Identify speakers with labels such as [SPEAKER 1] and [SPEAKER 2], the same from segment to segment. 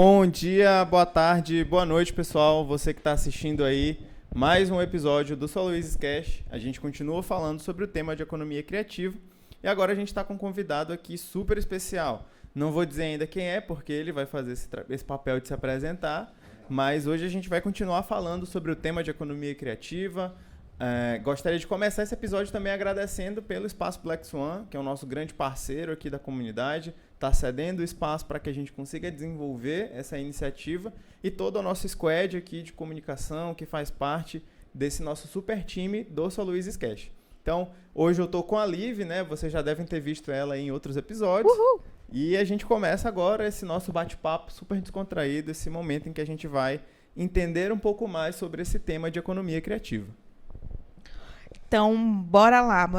[SPEAKER 1] Bom dia, boa tarde, boa noite, pessoal. Você que está assistindo aí mais um episódio do São Luís Cash. A gente continua falando sobre o tema de economia criativa e agora a gente está com um convidado aqui super especial. Não vou dizer ainda quem é, porque ele vai fazer esse papel de se apresentar, mas hoje a gente vai continuar falando sobre o tema de economia criativa. Gostaria de começar esse episódio também agradecendo pelo Espaço Black Swan, que é o nosso grande parceiro aqui da comunidade, está cedendo o espaço para que a gente consiga desenvolver essa iniciativa e todo o nosso squad aqui de comunicação que faz parte desse nosso super time do São Luís Cash. Então, hoje eu estou com a Liv, né? Vocês já devem ter visto ela em outros episódios.
[SPEAKER 2] Uhul.
[SPEAKER 1] E a gente começa agora esse nosso bate-papo super descontraído, esse momento em que a gente vai entender um pouco mais sobre esse tema de economia criativa.
[SPEAKER 2] Então, bora lá.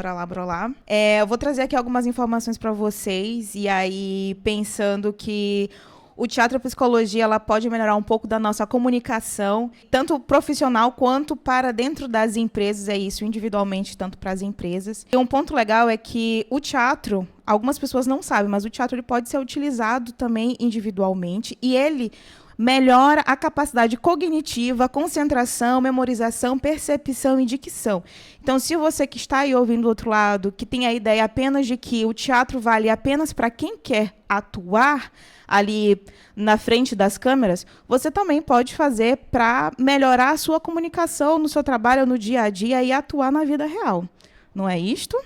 [SPEAKER 2] Eu vou trazer aqui algumas informações para vocês, e aí pensando que o teatro e a psicologia ela pode melhorar um pouco da nossa comunicação, tanto profissional quanto para dentro das empresas, é isso, individualmente, tanto para as empresas. E um ponto legal é que o teatro, algumas pessoas não sabem, mas o teatro ele pode ser utilizado também individualmente, e ele melhora a capacidade cognitiva, concentração, memorização, percepção e dicção. Então, se você que está aí ouvindo do outro lado, que tem a ideia apenas de que o teatro vale apenas para quem quer atuar ali na frente das câmeras, você também pode fazer para melhorar a sua comunicação no seu trabalho, no dia a dia e atuar na vida real. Não é isto?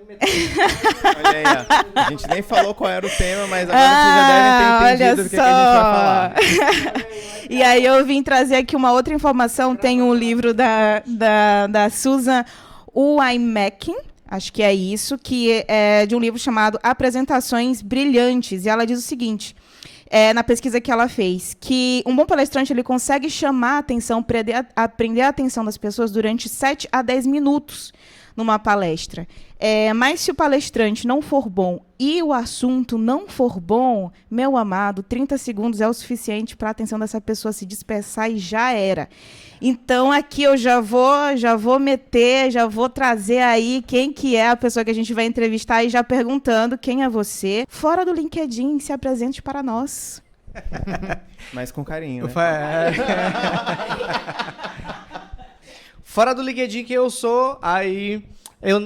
[SPEAKER 1] Olha aí, ó. A gente nem falou qual era o tema, mas agora vocês já devem ter entendido do que a gente vai falar.
[SPEAKER 2] E aí eu vim trazer aqui uma outra informação. Tem um livro da Susan Weinmecking, acho que é isso, que é de um livro chamado Apresentações Brilhantes. E ela diz o seguinte, na pesquisa que ela fez, que um bom palestrante ele consegue chamar a atenção, prender a atenção das pessoas durante 7 a 10 minutos numa palestra. Mas se o palestrante não for bom e o assunto não for bom, meu amado, 30 segundos é o suficiente para a atenção dessa pessoa se dispersar e já era. Então, aqui eu já vou trazer aí quem que é a pessoa que a gente vai entrevistar e já perguntando quem é você. Fora do LinkedIn, se apresente para nós.
[SPEAKER 1] Mas com carinho, né?
[SPEAKER 3] Fora do LinkedIn que eu sou, aí...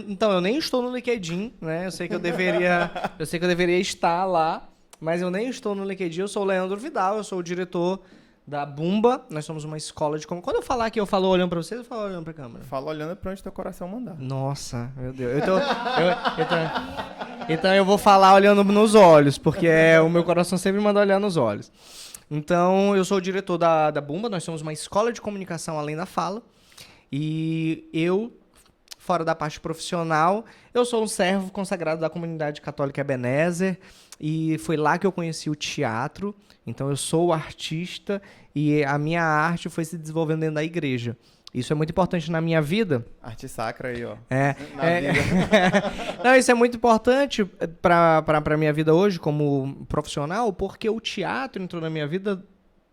[SPEAKER 3] Então, eu nem estou no LinkedIn, né? Eu sei que eu deveria estar lá, mas eu nem estou no LinkedIn. Eu sou o Leandro Vidal, eu sou o diretor da Bumba. Nós somos uma escola de comunicação. Quando eu falar que eu falo olhando para vocês, eu falo olhando para a câmera?
[SPEAKER 1] Fala olhando para onde teu coração mandar.
[SPEAKER 3] Nossa, meu Deus. Então eu vou falar olhando nos olhos, porque o meu coração sempre manda olhar nos olhos. Então, eu sou o diretor da Bumba. Nós somos uma escola de comunicação além da fala. E eu, fora da parte profissional, eu sou um servo consagrado da comunidade católica Ebenezer, e foi lá que eu conheci o teatro. Então eu sou artista e a minha arte foi se desenvolvendo dentro da igreja. Isso é muito importante na minha vida.
[SPEAKER 1] Arte sacra aí, ó.
[SPEAKER 3] Não, isso é muito importante para a minha vida hoje como profissional, porque o teatro entrou na minha vida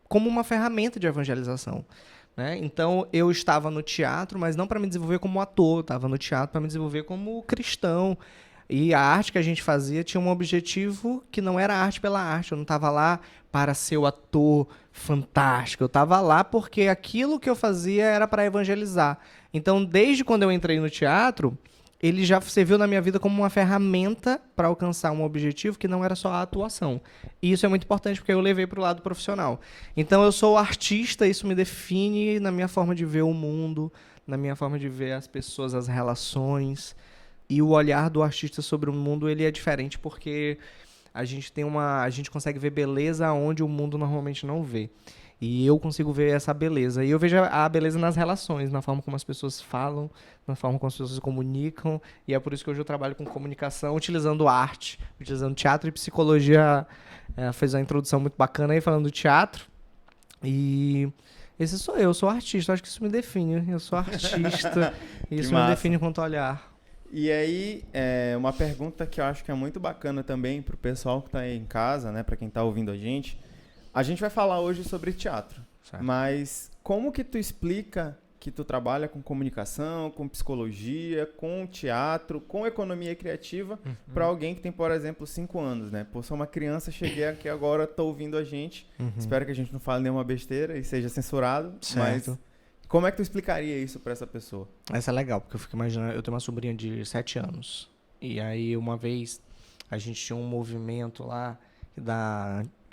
[SPEAKER 3] como uma ferramenta de evangelização. Então, eu estava no teatro, mas não para me desenvolver como ator, eu estava no teatro para me desenvolver como cristão. E a arte que a gente fazia tinha um objetivo que não era arte pela arte. Eu não estava lá para ser o ator fantástico. Eu estava lá porque aquilo que eu fazia era para evangelizar. Então, desde quando eu entrei no teatro, ele já serviu na minha vida como uma ferramenta para alcançar um objetivo que não era só a atuação. E isso é muito importante porque eu levei para o lado profissional. Então, eu sou artista, isso me define na minha forma de ver o mundo, na minha forma de ver as pessoas, as relações. E o olhar do artista sobre o mundo ele é diferente porque a gente consegue ver beleza onde o mundo normalmente não vê. E eu consigo ver essa beleza. E eu vejo a beleza nas relações, na forma como as pessoas falam, na forma como as pessoas se comunicam. E é por isso que hoje eu trabalho com comunicação, utilizando arte, utilizando teatro e psicologia. Fez uma introdução muito bacana aí falando do teatro. E esse sou eu sou artista. Acho que isso me define. Eu sou artista. E isso me define quanto olhar.
[SPEAKER 1] E aí, uma pergunta que eu acho que é muito bacana também para o pessoal que está aí em casa, né, para quem está ouvindo a gente. A gente vai falar hoje sobre teatro, certo. Mas como que tu explica que tu trabalha com comunicação, com psicologia, com teatro, com economia criativa, para alguém que tem, por exemplo, 5 anos, né? Pô, sou uma criança, cheguei aqui agora, tô ouvindo a gente, espero que a gente não fale nenhuma besteira e seja censurado,
[SPEAKER 3] Certo.
[SPEAKER 1] mas como é que tu explicaria isso para essa pessoa?
[SPEAKER 3] Essa é legal, porque eu fico imaginando, eu tenho uma sobrinha de 7 anos, e aí uma vez a gente tinha um movimento lá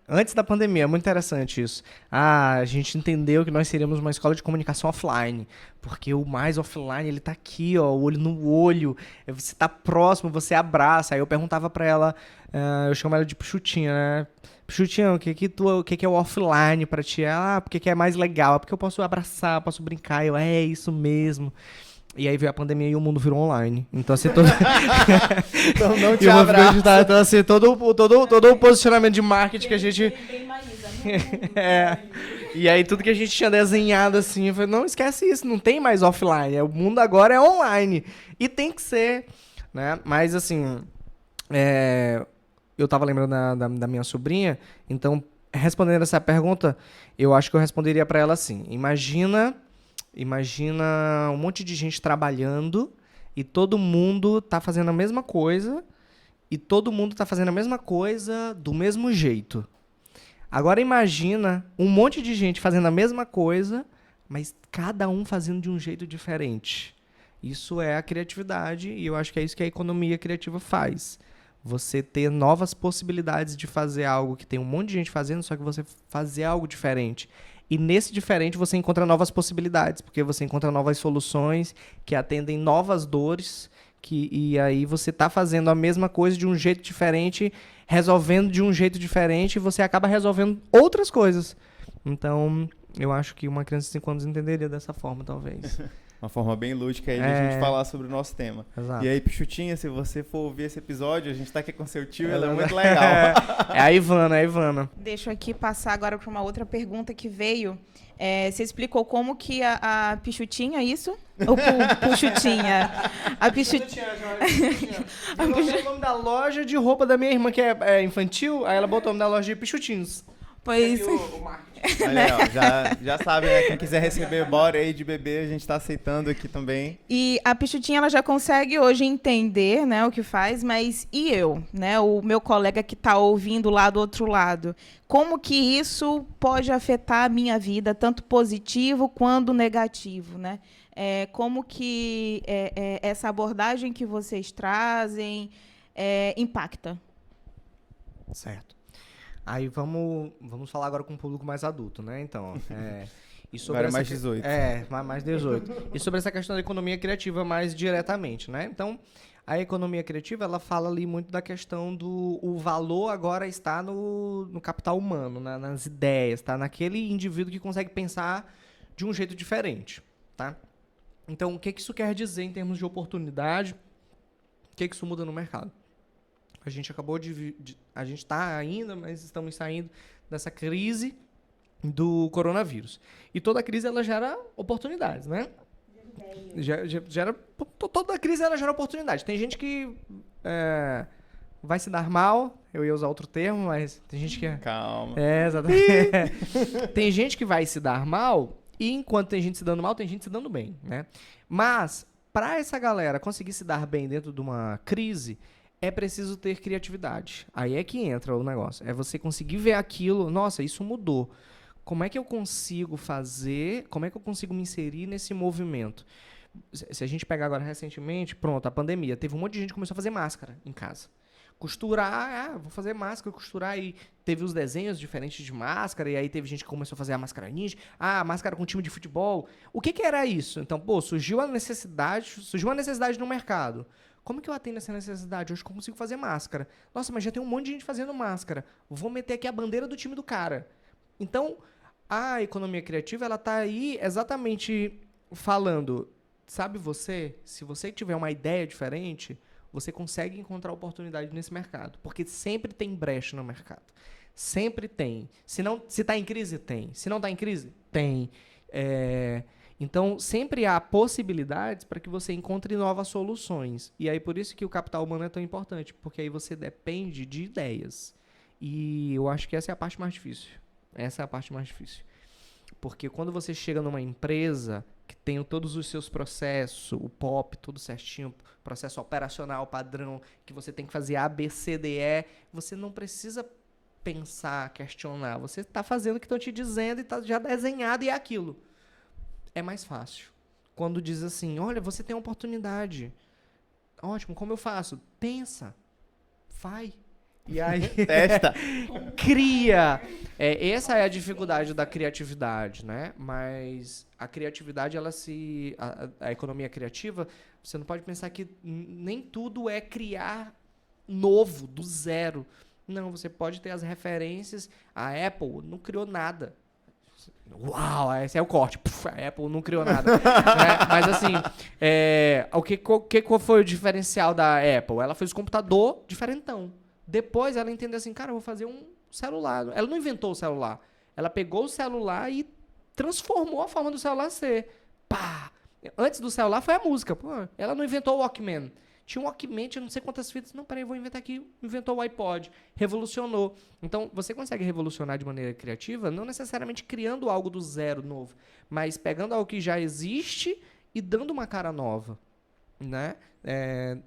[SPEAKER 3] antes da pandemia, é muito interessante isso. A gente entendeu que nós seríamos uma escola de comunicação offline, porque o mais offline, ele tá aqui, ó, o olho no olho, você tá próximo, você abraça. Aí eu perguntava pra ela, eu chamo ela de Pichutinha, né? Pichutinha, o que é o offline pra ti? Ela, porque que é mais legal, porque eu posso abraçar, posso brincar. Eu, é isso mesmo. E aí veio a pandemia e o mundo virou online. Então, assim, todo...
[SPEAKER 1] Então não te
[SPEAKER 3] E o movimento
[SPEAKER 1] abraço.
[SPEAKER 3] digital, então, assim, todo o posicionamento de marketing que a gente... E aí tudo que a gente tinha desenhado, assim, eu falei, não, esquece isso, não tem mais offline. O mundo agora é online. E tem que ser, né? Mas, assim, eu tava lembrando da minha sobrinha, então, respondendo essa pergunta, eu acho que eu responderia pra ela assim, Imagina um monte de gente trabalhando e todo mundo tá fazendo a mesma coisa e todo mundo tá fazendo a mesma coisa do mesmo jeito. Agora imagina um monte de gente fazendo a mesma coisa, mas cada um fazendo de um jeito diferente. Isso é a criatividade e eu acho que é isso que a economia criativa faz. Você ter novas possibilidades de fazer algo que tem um monte de gente fazendo, só que você fazer algo diferente. E nesse diferente você encontra novas possibilidades, porque você encontra novas soluções que atendem novas dores, e aí você está fazendo a mesma coisa de um jeito diferente, resolvendo de um jeito diferente, e você acaba resolvendo outras coisas. Então, eu acho que uma criança de 5 anos entenderia dessa forma, talvez.
[SPEAKER 1] Uma forma bem lúdica aí de a gente falar sobre o nosso tema.
[SPEAKER 3] Exato.
[SPEAKER 1] E aí, Pichutinha, se você for ouvir esse episódio, a gente tá aqui com seu tio, ela é muito legal.
[SPEAKER 3] É a Ivana.
[SPEAKER 2] Deixa eu aqui passar agora para uma outra pergunta que veio. Você explicou como que a Pichutinha, isso? Ou Puxutinha? A Pichutinha.
[SPEAKER 3] Eu botei o nome da loja de roupa da minha irmã, que é infantil, aí ela botou o nome da loja de Pichutinhos.
[SPEAKER 2] Pois...
[SPEAKER 1] Olha aí, ó, já sabe, né? Quem quiser receber bora aí de bebê, a gente tá aceitando aqui também.
[SPEAKER 2] E a Pichutinha, ela já consegue hoje entender, né, o que faz, mas e eu, né, o meu colega que está ouvindo lá do outro lado? Como que isso pode afetar a minha vida, tanto positivo quanto negativo, né? Como que essa abordagem que vocês trazem impacta?
[SPEAKER 3] Certo. Aí vamos falar agora com um público mais adulto, né? Então, e sobre
[SPEAKER 1] Agora é mais 18.
[SPEAKER 3] Mais 18. E sobre essa questão da economia criativa mais diretamente, né? Então, a economia criativa, ela fala ali muito da questão o valor agora está no capital humano, nas ideias, tá? Naquele indivíduo que consegue pensar de um jeito diferente, tá? Então, o que isso quer dizer em termos de oportunidade? O que isso muda no mercado? A gente acabou a gente está ainda, mas estamos saindo dessa crise do coronavírus. E toda crise, ela gera oportunidades, né? Toda crise, ela gera oportunidade. Tem gente que vai se dar mal, eu ia usar outro termo, mas tem gente que...
[SPEAKER 1] Calma.
[SPEAKER 3] Exatamente. Tem gente que vai se dar mal, e enquanto tem gente se dando mal, tem gente se dando bem, né? Mas, para essa galera conseguir se dar bem dentro de uma crise... é preciso ter criatividade. Aí é que entra o negócio. É você conseguir ver aquilo, nossa, isso mudou. Como é que eu consigo fazer, como é que eu consigo me inserir nesse movimento? Se a gente pegar agora recentemente, pronto, a pandemia, teve um monte de gente que começou a fazer máscara em casa. Costurar, vou fazer máscara, costurar, e teve os desenhos diferentes de máscara, e aí teve gente que começou a fazer a máscara ninja, máscara com time de futebol. O que era isso? Então, surgiu uma necessidade no mercado. Como que eu atendo essa necessidade? Hoje eu consigo fazer máscara. Nossa, mas já tem um monte de gente fazendo máscara. Vou meter aqui a bandeira do time do cara. Então, a economia criativa, ela tá aí exatamente falando, sabe se você tiver uma ideia diferente, você consegue encontrar oportunidade nesse mercado. Porque sempre tem brecha no mercado. Sempre tem. Se tá em crise, tem. Se não tá em crise, tem. Então, sempre há possibilidades para que você encontre novas soluções. E aí, por isso que o capital humano é tão importante, porque aí você depende de ideias. E eu acho que essa é a parte mais difícil. Porque quando você chega numa empresa, que tenham todos os seus processos, o POP, tudo certinho, processo operacional padrão, que você tem que fazer A, B, C, D, E, você não precisa pensar, questionar. Você está fazendo o que estão te dizendo e está já desenhado e é aquilo. É mais fácil. Quando diz assim, olha, você tem uma oportunidade. Ótimo, como eu faço? Pensa. Vai. E aí,
[SPEAKER 1] Testa.
[SPEAKER 3] cria. Essa é a dificuldade da criatividade, né? Mas a criatividade, a economia criativa, você não pode pensar que nem tudo é criar novo, do zero. Não, você pode ter as referências. A Apple não criou nada. Uau, esse é o corte. Puf, a Apple não criou nada. Né? Mas assim, qual foi o diferencial da Apple? Ela fez um computador diferentão. Depois ela entendeu assim, cara, eu vou fazer um celular. Ela não inventou o celular. Ela pegou o celular e transformou a forma do celular ser. Pá! Antes do celular foi a música. Pô, ela não inventou o Walkman. Tinha um Walkman, tinha não sei quantas fitas. Não, peraí, vou inventar aqui. Inventou o iPod. Revolucionou. Então, você consegue revolucionar de maneira criativa, não necessariamente criando algo do zero novo, mas pegando algo que já existe e dando uma cara nova. Né?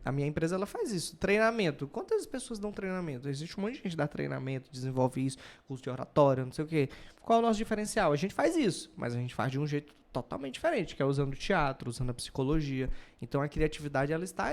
[SPEAKER 3] A minha empresa ela faz isso. Treinamento. Quantas pessoas dão treinamento? Existe um monte de gente que dá treinamento, desenvolve isso, curso de oratória, não sei o quê. Qual é o nosso diferencial? A gente faz isso, mas a gente faz de um jeito totalmente diferente, que é usando o teatro, usando a psicologia. Então a criatividade ela está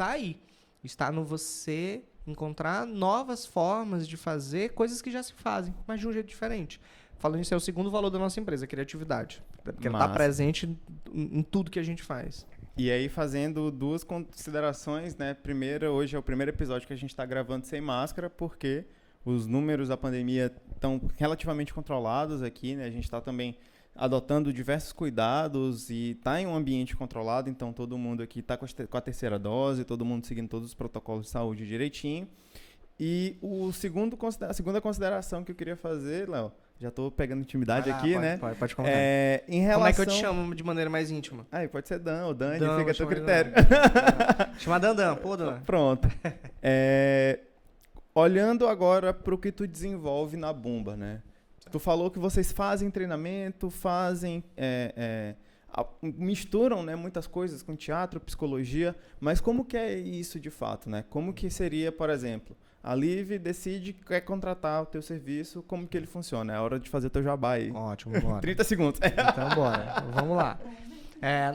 [SPEAKER 3] aí. Está no você encontrar novas formas de fazer coisas que já se fazem, mas de um jeito diferente. Falando isso, é o segundo valor da nossa empresa, a criatividade. Porque ela está presente em tudo que a gente faz.
[SPEAKER 1] E aí, fazendo duas considerações, né? Primeiro, hoje é o primeiro episódio que a gente está gravando sem máscara, porque os números da pandemia estão relativamente controlados aqui, né? A gente está também adotando diversos cuidados e está em um ambiente controlado, então todo mundo aqui está com a terceira dose, todo mundo seguindo todos os protocolos de saúde direitinho. E a segunda consideração que eu queria fazer, Léo, já estou pegando intimidade aqui, né?
[SPEAKER 3] Pode comentar.
[SPEAKER 1] Em relação...
[SPEAKER 3] Como é que eu te chamo de maneira mais íntima?
[SPEAKER 1] Pode ser Dan ou Dani, fica a teu critério.
[SPEAKER 3] Chama Dan. Pô, Dan.
[SPEAKER 1] Pronto. Olhando agora para o que tu desenvolve na Bumba, né? Tu falou que vocês fazem treinamento, misturam, né, muitas coisas com teatro, psicologia, mas como que é isso de fato, né? Como que seria, por exemplo, a Liv decide que quer contratar o teu serviço, como que ele funciona? É hora de fazer teu jabá aí.
[SPEAKER 3] Ótimo, bora.
[SPEAKER 1] 30 segundos.
[SPEAKER 3] Então, bora. Vamos lá.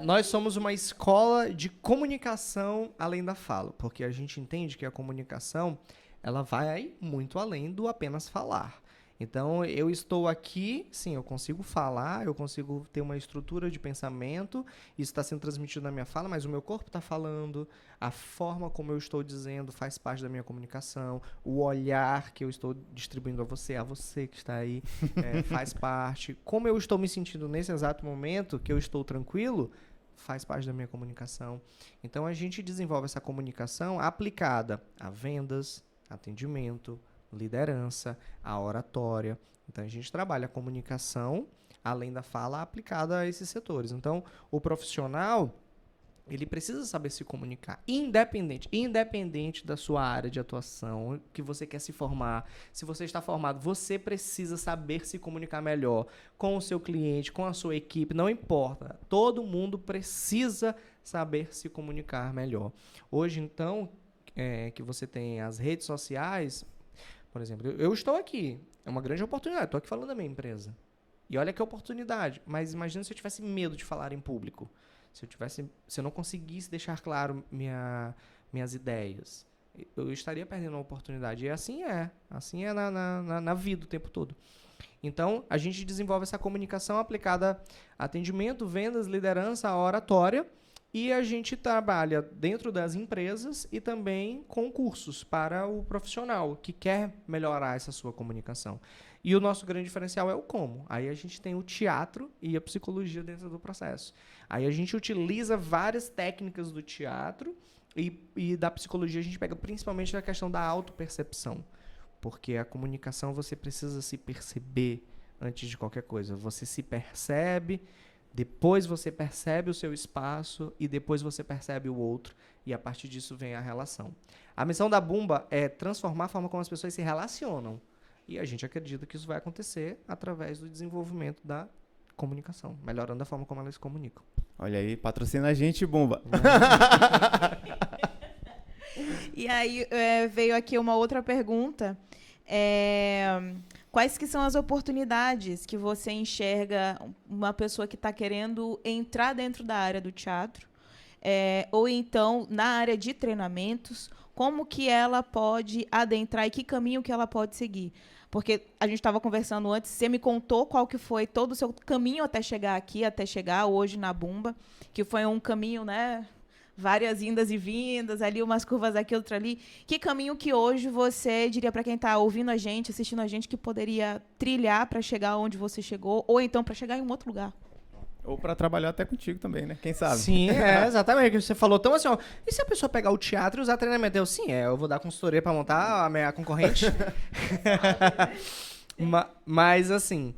[SPEAKER 3] Nós somos uma escola de comunicação além da fala, porque a gente entende que a comunicação ela vai muito além do apenas falar. Então, eu estou aqui, sim, eu consigo falar, eu consigo ter uma estrutura de pensamento, isso está sendo transmitido na minha fala, mas o meu corpo está falando, a forma como eu estou dizendo faz parte da minha comunicação, o olhar que eu estou distribuindo a você que está aí, faz parte. Como eu estou me sentindo nesse exato momento, que eu estou tranquilo, faz parte da minha comunicação. Então, a gente desenvolve essa comunicação aplicada a vendas, atendimento, liderança, a oratória. Então, a gente trabalha a comunicação, além da fala, aplicada a esses setores. Então, o profissional, ele precisa saber se comunicar, independente da sua área de atuação, que você quer se formar. Se você está formado, você precisa saber se comunicar melhor com o seu cliente, com a sua equipe, não importa. Todo mundo precisa saber se comunicar melhor. Hoje, então, que você tem as redes sociais... Por exemplo, eu estou aqui, é uma grande oportunidade, estou aqui falando da minha empresa. E olha que oportunidade, mas imagina se eu tivesse medo de falar em público, se eu não conseguisse deixar claro minhas ideias, eu estaria perdendo uma oportunidade. E assim é na vida o tempo todo. Então, a gente desenvolve essa comunicação aplicada a atendimento, vendas, liderança, a oratória, e a gente trabalha dentro das empresas e também com cursos para o profissional que quer melhorar essa sua comunicação. E o nosso grande diferencial é o como. Aí a gente tem o teatro e a psicologia dentro do processo. Aí a gente utiliza várias técnicas do teatro e da psicologia a gente pega principalmente a questão da autopercepção. Porque a comunicação você precisa se perceber antes de qualquer coisa. Você se percebe... Depois você percebe o seu espaço e depois você percebe o outro e a partir disso vem a relação. A missão da Bumba é transformar a forma como as pessoas se relacionam e a gente acredita que isso vai acontecer através do desenvolvimento da comunicação, melhorando a forma como elas se comunicam.
[SPEAKER 1] Olha aí, patrocina a gente, Bumba.
[SPEAKER 2] E aí veio aqui uma outra pergunta. Quais que são as oportunidades que você enxerga uma pessoa que está querendo entrar dentro da área do teatro, ou então na área de treinamentos, como que ela pode adentrar e que caminho que ela pode seguir? Porque a gente estava conversando antes, você me contou qual que foi todo o seu caminho até chegar aqui, até chegar hoje na Bumba, que foi um caminho, né? Várias indas e vindas, ali umas curvas aqui, outra ali. Que caminho que hoje você diria para quem está ouvindo a gente, assistindo a gente, que poderia trilhar para chegar onde você chegou, ou então para chegar em um outro lugar?
[SPEAKER 1] Ou para trabalhar até contigo também, né? Quem sabe?
[SPEAKER 3] Sim, exatamente. Você falou tão assim, ó. E se a pessoa pegar o teatro e usar treinamento? Eu vou dar consultoria para montar a minha concorrente. Mas, assim,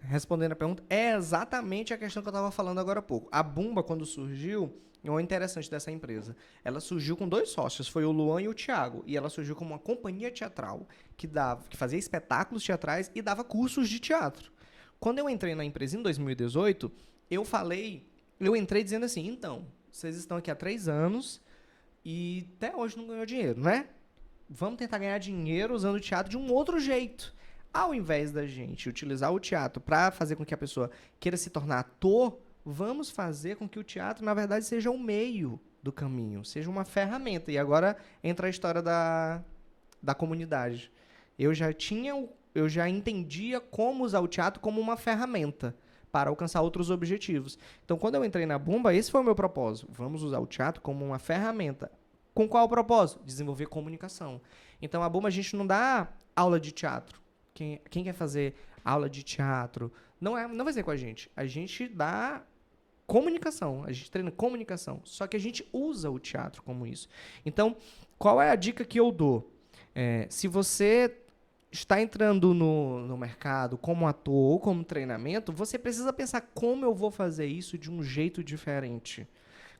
[SPEAKER 3] respondendo a pergunta, é exatamente a questão que eu estava falando agora há pouco. A Bumba, quando surgiu, é o interessante dessa empresa. Ela surgiu com 2 sócios, foi o Luan e o Thiago. E ela surgiu como uma companhia teatral que fazia espetáculos teatrais e dava cursos de teatro. Quando eu entrei na empresa em 2018, eu entrei dizendo assim, então, vocês estão aqui há 3 anos e até hoje não ganhou dinheiro, né? Vamos tentar ganhar dinheiro usando o teatro de um outro jeito. Ao invés da gente utilizar o teatro para fazer com que a pessoa queira se tornar ator, vamos fazer com que o teatro, na verdade, seja o meio do caminho, seja uma ferramenta. E agora entra a história da comunidade. Eu já entendia como usar o teatro como uma ferramenta para alcançar outros objetivos. Então, quando eu entrei na Bumba, esse foi o meu propósito. Vamos usar o teatro como uma ferramenta. Com qual propósito? Desenvolver comunicação. Então, a Bumba, a gente não dá aula de teatro. Quem quer fazer aula de teatro, não vai ser com a gente. A gente dá comunicação, a gente treina comunicação. Só que a gente usa o teatro como isso. Então, qual é a dica que eu dou? Se você está entrando no mercado como ator ou como treinamento, você precisa pensar como eu vou fazer isso de um jeito diferente.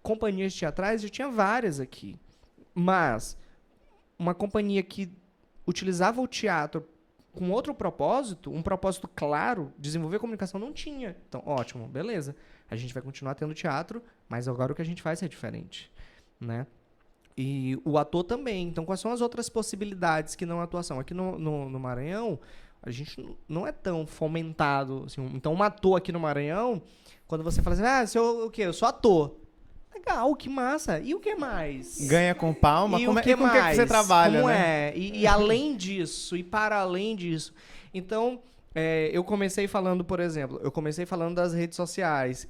[SPEAKER 3] Companhias teatrais, eu tinha várias aqui. Mas uma companhia que utilizava o teatro com outro propósito, um propósito claro, desenvolver comunicação, não tinha. Então, ótimo, beleza. A gente vai continuar tendo teatro, mas agora o que a gente faz é diferente, né? E o ator também. Então, quais são as outras possibilidades que não a atuação? Aqui no Maranhão, a gente não é tão fomentado. Assim, então, um ator aqui no Maranhão, quando você fala assim, o quê? Eu sou ator. Legal, que massa. E o que mais?
[SPEAKER 1] Ganha com palma?
[SPEAKER 3] E
[SPEAKER 1] com
[SPEAKER 3] o
[SPEAKER 1] o que você trabalha,
[SPEAKER 3] como
[SPEAKER 1] né?
[SPEAKER 3] E além disso, e para além disso. Então, eu comecei falando, por exemplo, das redes sociais.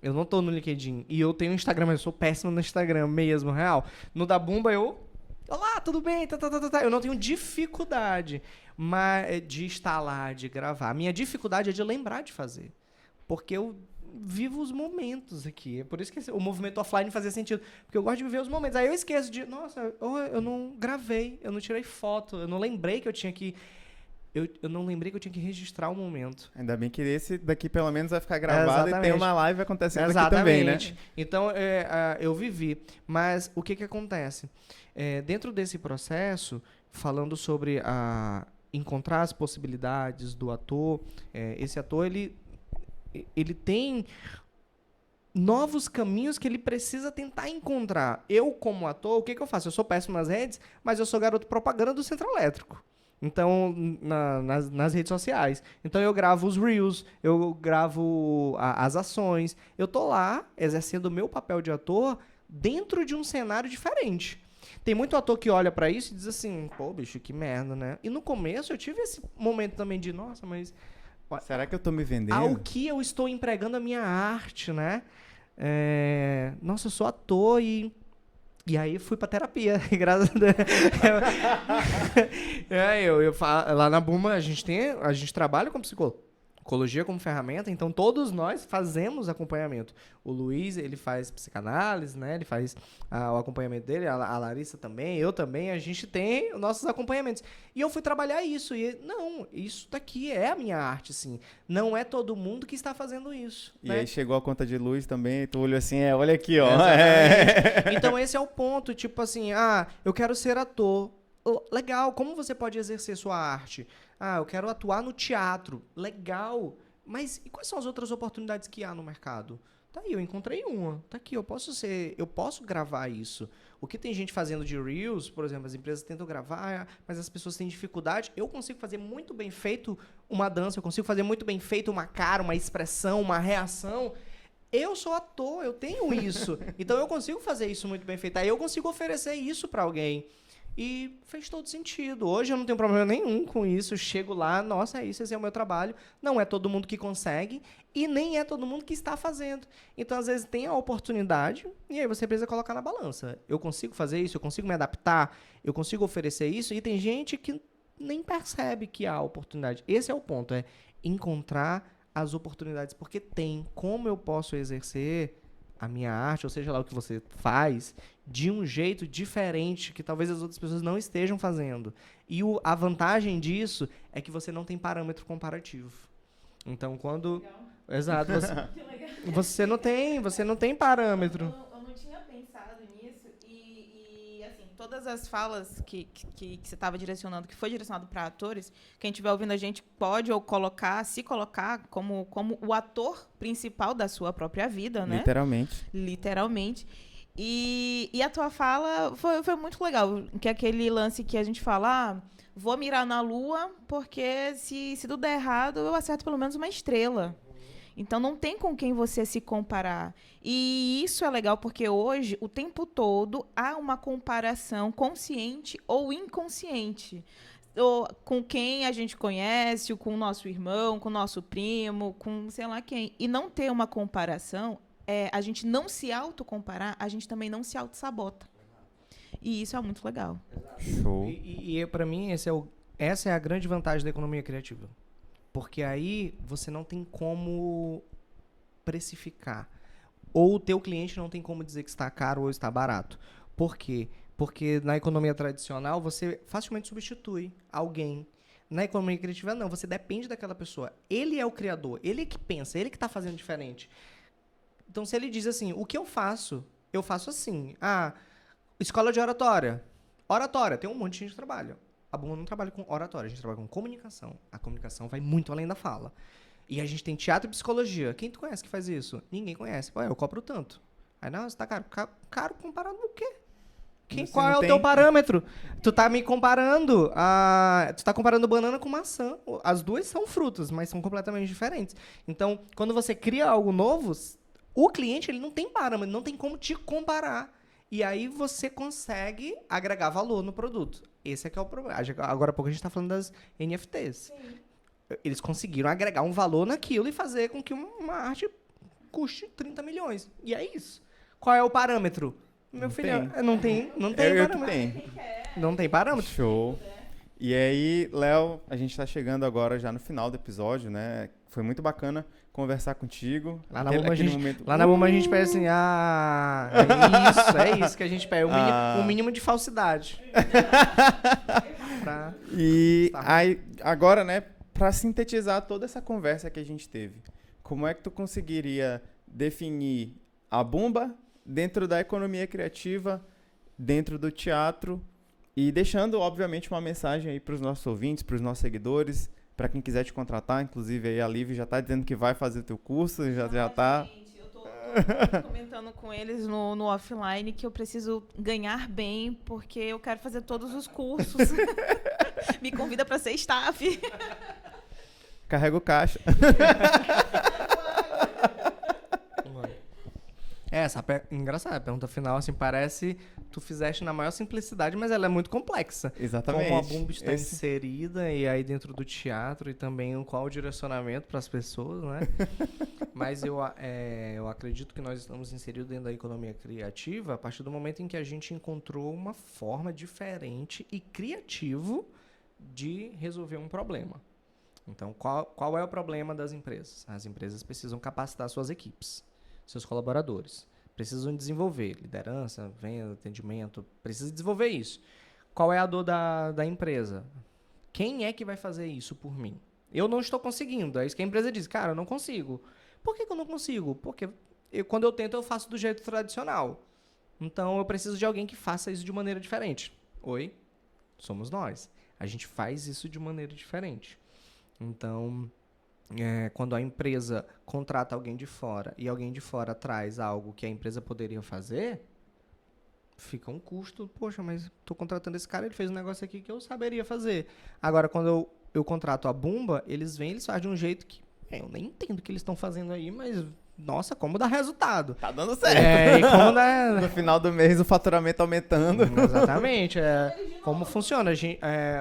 [SPEAKER 3] Eu não tô no LinkedIn e eu tenho um Instagram, mas eu sou péssimo no Instagram mesmo, real. No da Bumba, olá, tudo bem? Eu não tenho dificuldade de estar lá, de gravar. A minha dificuldade é de lembrar de fazer. Porque eu vivo os momentos aqui. É por isso que o movimento offline fazia sentido. Porque eu gosto de viver os momentos. Aí eu esqueço nossa, eu não gravei, eu não tirei foto, eu não lembrei que eu tinha que... Eu não lembrei que eu tinha que registrar o momento.
[SPEAKER 1] Ainda bem que esse daqui pelo menos vai ficar gravado e tem uma live acontecendo aqui também, né?
[SPEAKER 3] Então, eu vivi. Mas o que acontece? Dentro desse processo, falando sobre encontrar as possibilidades do ator, esse ator, ele tem novos caminhos que ele precisa tentar encontrar. Eu, como ator, o que eu faço? Eu sou péssimo nas redes, mas eu sou garoto propaganda do Centro Elétrico. Então, nas redes sociais. Então, eu gravo os Reels, eu gravo as ações. Eu tô lá, exercendo o meu papel de ator dentro de um cenário diferente. Tem muito ator que olha pra isso e diz assim, pô, bicho, que merda, né? E no começo eu tive esse momento também de, nossa, mas...
[SPEAKER 1] será que eu tô me vendendo?
[SPEAKER 3] Ao que eu estou empregando a minha arte, né? Nossa, eu sou ator e aí fui pra terapia, graças a Deus. Lá na Bumba a gente trabalha com psicologia como ferramenta, então todos nós fazemos acompanhamento. O Luiz, ele faz psicanálise, né? Ele faz o acompanhamento dele, a Larissa também, eu também, a gente tem os nossos acompanhamentos. E eu fui trabalhar isso, isso daqui é a minha arte, sim. Não é todo mundo que está fazendo isso.
[SPEAKER 1] E
[SPEAKER 3] né?
[SPEAKER 1] aí chegou a conta de luz também, tu olhou assim, olha aqui, ó.
[SPEAKER 3] Então esse é o ponto, tipo assim, eu quero ser ator. Legal, como você pode exercer sua arte? Ah, eu quero atuar no teatro. Legal. Mas e quais são as outras oportunidades que há no mercado? Tá aí, eu encontrei uma. Tá aqui, eu posso gravar isso. O que tem gente fazendo de Reels, por exemplo, as empresas tentam gravar, mas as pessoas têm dificuldade. Eu consigo fazer muito bem feito uma dança, eu consigo fazer muito bem feito uma cara, uma expressão, uma reação. Eu sou ator, eu tenho isso. Então eu consigo fazer isso muito bem feito. Aí eu consigo oferecer isso para alguém. E fez todo sentido. Hoje eu não tenho problema nenhum com isso. Eu chego lá, nossa, é isso, esse é o meu trabalho. Não é todo mundo que consegue e nem é todo mundo que está fazendo. Então, às vezes, tem a oportunidade e aí você precisa colocar na balança. Eu consigo fazer isso? Eu consigo me adaptar? Eu consigo oferecer isso? E tem gente que nem percebe que há oportunidade. Esse é o ponto, é encontrar as oportunidades. Porque tem. Como eu posso exercer a minha arte, ou seja lá o que você faz, de um jeito diferente que talvez as outras pessoas não estejam fazendo. E a vantagem disso é que você não tem parâmetro comparativo. Então, quando... Legal. Exato. Você não tem parâmetro.
[SPEAKER 2] Eu não tinha pensado nisso e assim, todas as falas que você estava direcionando, que foi direcionado para atores, quem estiver ouvindo a gente pode ou se colocar como o ator principal da sua própria vida, né? Literalmente. E a tua fala foi muito legal, que é aquele lance que a gente fala, vou mirar na lua, porque se tudo der errado, eu acerto pelo menos uma estrela. Então, não tem com quem você se comparar. E isso é legal porque hoje, o tempo todo, há uma comparação consciente ou inconsciente. Com quem a gente conhece, com o nosso irmão, com o nosso primo, com sei lá quem. E não ter uma comparação, a gente não se autocomparar, a gente também não se autossabota. E isso é muito legal.
[SPEAKER 1] Show.
[SPEAKER 3] E para mim, essa é a grande vantagem da economia criativa. Porque aí você não tem como precificar. Ou o teu cliente não tem como dizer que está caro ou está barato. Por quê? Porque na economia tradicional você facilmente substitui alguém. Na economia criativa não, você depende daquela pessoa. Ele é o criador, ele que pensa, ele que está fazendo diferente. Então se ele diz assim, o que eu faço assim. Escola de oratória. Oratória, tem um monte de gente que trabalha. A Bumba não trabalha com oratória, a gente trabalha com comunicação. A comunicação vai muito além da fala. E a gente tem teatro e psicologia. Quem tu conhece que faz isso? Ninguém conhece. Pô, eu cobro tanto. Aí, não, você tá caro. Caro comparado com o quê? Qual é o teu parâmetro? Tu tá me comparando tu tá comparando banana com maçã. As duas são frutas, mas são completamente diferentes. Então, quando você cria algo novo, o cliente ele não tem parâmetro, não tem como te comparar. E aí você consegue agregar valor no produto. Esse é que é o problema. Agora há pouco a gente está falando das NFTs. Sim. Eles conseguiram agregar um valor naquilo e fazer com que uma arte custe 30 milhões. E é isso. Qual é o parâmetro? Meu filho, não tem parâmetro. Não tem parâmetro.
[SPEAKER 1] Show. E aí, Léo, a gente está chegando agora já no final do episódio, né? Foi muito bacana conversar contigo.
[SPEAKER 3] Lá na Bumba a gente pede assim, é isso que a gente pede, o mínimo de falsidade.
[SPEAKER 1] E aí, agora, né, para sintetizar toda essa conversa que a gente teve, como é que tu conseguiria definir a Bumba dentro da economia criativa, dentro do teatro, e deixando, obviamente, uma mensagem aí para os nossos ouvintes, para os nossos seguidores, para quem quiser te contratar, inclusive aí a Lívia já está dizendo que vai fazer o teu curso, já tá...
[SPEAKER 2] Gente, eu tô comentando com eles no offline que eu preciso ganhar bem, porque eu quero fazer todos os cursos. Me convida para ser staff.
[SPEAKER 1] Carrega o caixa.
[SPEAKER 3] Engraçado, a pergunta final, assim, parece tu fizeste na maior simplicidade, mas ela é muito complexa.
[SPEAKER 1] Exatamente.
[SPEAKER 3] Como a Bumba está inserida e aí dentro do teatro e também qual o direcionamento para as pessoas, né? Mas eu acredito que nós estamos inseridos dentro da economia criativa a partir do momento em que a gente encontrou uma forma diferente e criativa de resolver um problema. Então, qual é o problema das empresas? As empresas precisam capacitar suas equipes, seus colaboradores. Precisam desenvolver liderança, venda, atendimento. Precisa desenvolver isso. Qual é a dor da empresa? Quem é que vai fazer isso por mim? Eu não estou conseguindo. É isso que a empresa diz. Cara, eu não consigo. Por que eu não consigo? Porque quando eu tento, eu faço do jeito tradicional. Então, eu preciso de alguém que faça isso de maneira diferente. Oi? somos nós. A gente faz isso de maneira diferente. Então, quando a empresa contrata alguém de fora e alguém de fora traz algo que a empresa poderia fazer, fica um custo. Poxa, mas estou contratando esse cara, ele fez um negócio aqui que eu saberia fazer. Agora, quando eu contrato a Bumba, eles vêm, eles fazem de um jeito que eu nem entendo o que eles estão fazendo aí, mas, nossa, como dá resultado.
[SPEAKER 1] Tá dando certo.
[SPEAKER 3] E como dá...
[SPEAKER 1] No final do mês, o faturamento aumentando.
[SPEAKER 3] Exatamente. Como funciona?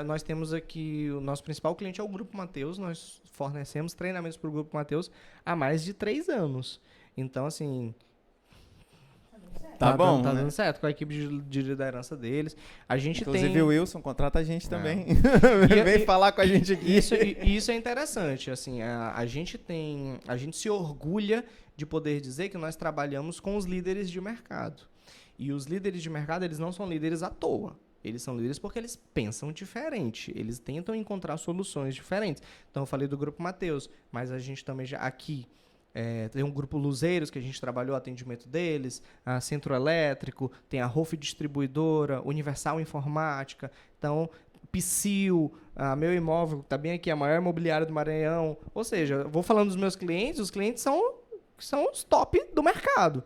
[SPEAKER 3] Nós temos aqui, o nosso principal cliente é o Grupo Mateus, nós fornecemos treinamentos para o Grupo Mateus há mais de 3 anos. Então, assim...
[SPEAKER 1] Tá bom,
[SPEAKER 3] Tá
[SPEAKER 1] né?
[SPEAKER 3] dando certo com a equipe de liderança deles. A gente
[SPEAKER 1] Inclusive
[SPEAKER 3] tem...
[SPEAKER 1] o Wilson contrata a gente também.
[SPEAKER 3] E-
[SPEAKER 1] Vem
[SPEAKER 3] e-
[SPEAKER 1] falar com a gente aqui.
[SPEAKER 3] Isso é interessante, assim, a gente se orgulha de poder dizer que nós trabalhamos com os líderes de mercado. E os líderes de mercado, eles não são líderes à toa. Eles são líderes porque eles pensam diferente, eles tentam encontrar soluções diferentes. Então, eu falei do Grupo Mateus, mas a gente também já aqui tem um grupo Luzeiros, que a gente trabalhou o atendimento deles, a Centro Elétrico, tem a ROF Distribuidora, Universal Informática, então, Psyu, a Meu Imóvel, que está bem aqui, a maior imobiliária do Maranhão. Ou seja, eu vou falando dos meus clientes, os clientes são os top do mercado.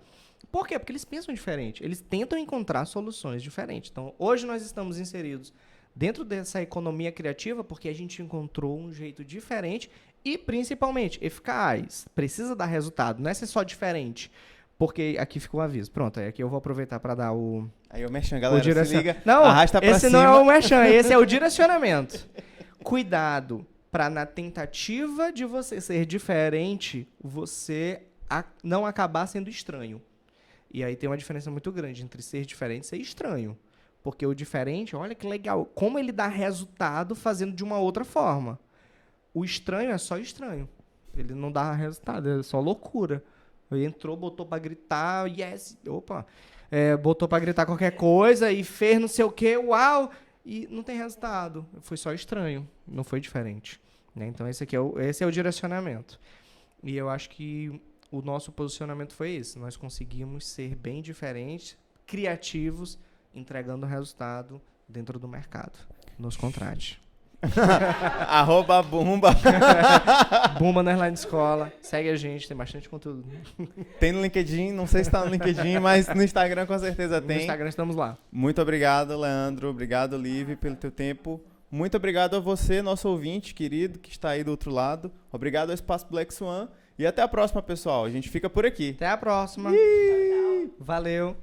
[SPEAKER 3] Por quê? Porque eles pensam diferente, eles tentam encontrar soluções diferentes. Então, hoje nós estamos inseridos dentro dessa economia criativa porque a gente encontrou um jeito diferente e, principalmente, eficaz. Precisa dar resultado, não é ser só diferente. Porque aqui fica o aviso. Pronto, aí aqui eu vou aproveitar para dar o...
[SPEAKER 1] Aí o merchan, galera, se liga,
[SPEAKER 3] Não,
[SPEAKER 1] arrasta pra
[SPEAKER 3] esse
[SPEAKER 1] cima.
[SPEAKER 3] não é o merchan, esse é o direcionamento. Cuidado, para na tentativa de você ser diferente, você não acabar sendo estranho. E aí tem uma diferença muito grande entre ser diferente e ser estranho. Porque o diferente, olha que legal, como ele dá resultado fazendo de uma outra forma. O estranho é só estranho. Ele não dá resultado, é só loucura. Ele entrou, botou pra gritar, yes, opa. Botou pra gritar qualquer coisa e fez não sei o que, uau, e não tem resultado. Foi só estranho, não foi diferente. Né? Então esse é o direcionamento. E eu acho que o nosso posicionamento foi esse. Nós conseguimos ser bem diferentes, criativos, entregando resultado dentro do mercado. Nos contrate.
[SPEAKER 1] @Bumba.
[SPEAKER 3] Bumba na Escola. Segue a gente, tem bastante conteúdo.
[SPEAKER 1] Tem no LinkedIn, não sei se tá no LinkedIn, mas no Instagram com certeza tem.
[SPEAKER 3] No Instagram estamos lá.
[SPEAKER 1] Muito obrigado, Leandro. Obrigado, Liv, pelo teu tempo. Muito obrigado a você, nosso ouvinte querido, que está aí do outro lado. Obrigado ao Espaço Black Swan. E até a próxima, pessoal. A gente fica por aqui.
[SPEAKER 3] Até a próxima. Valeu.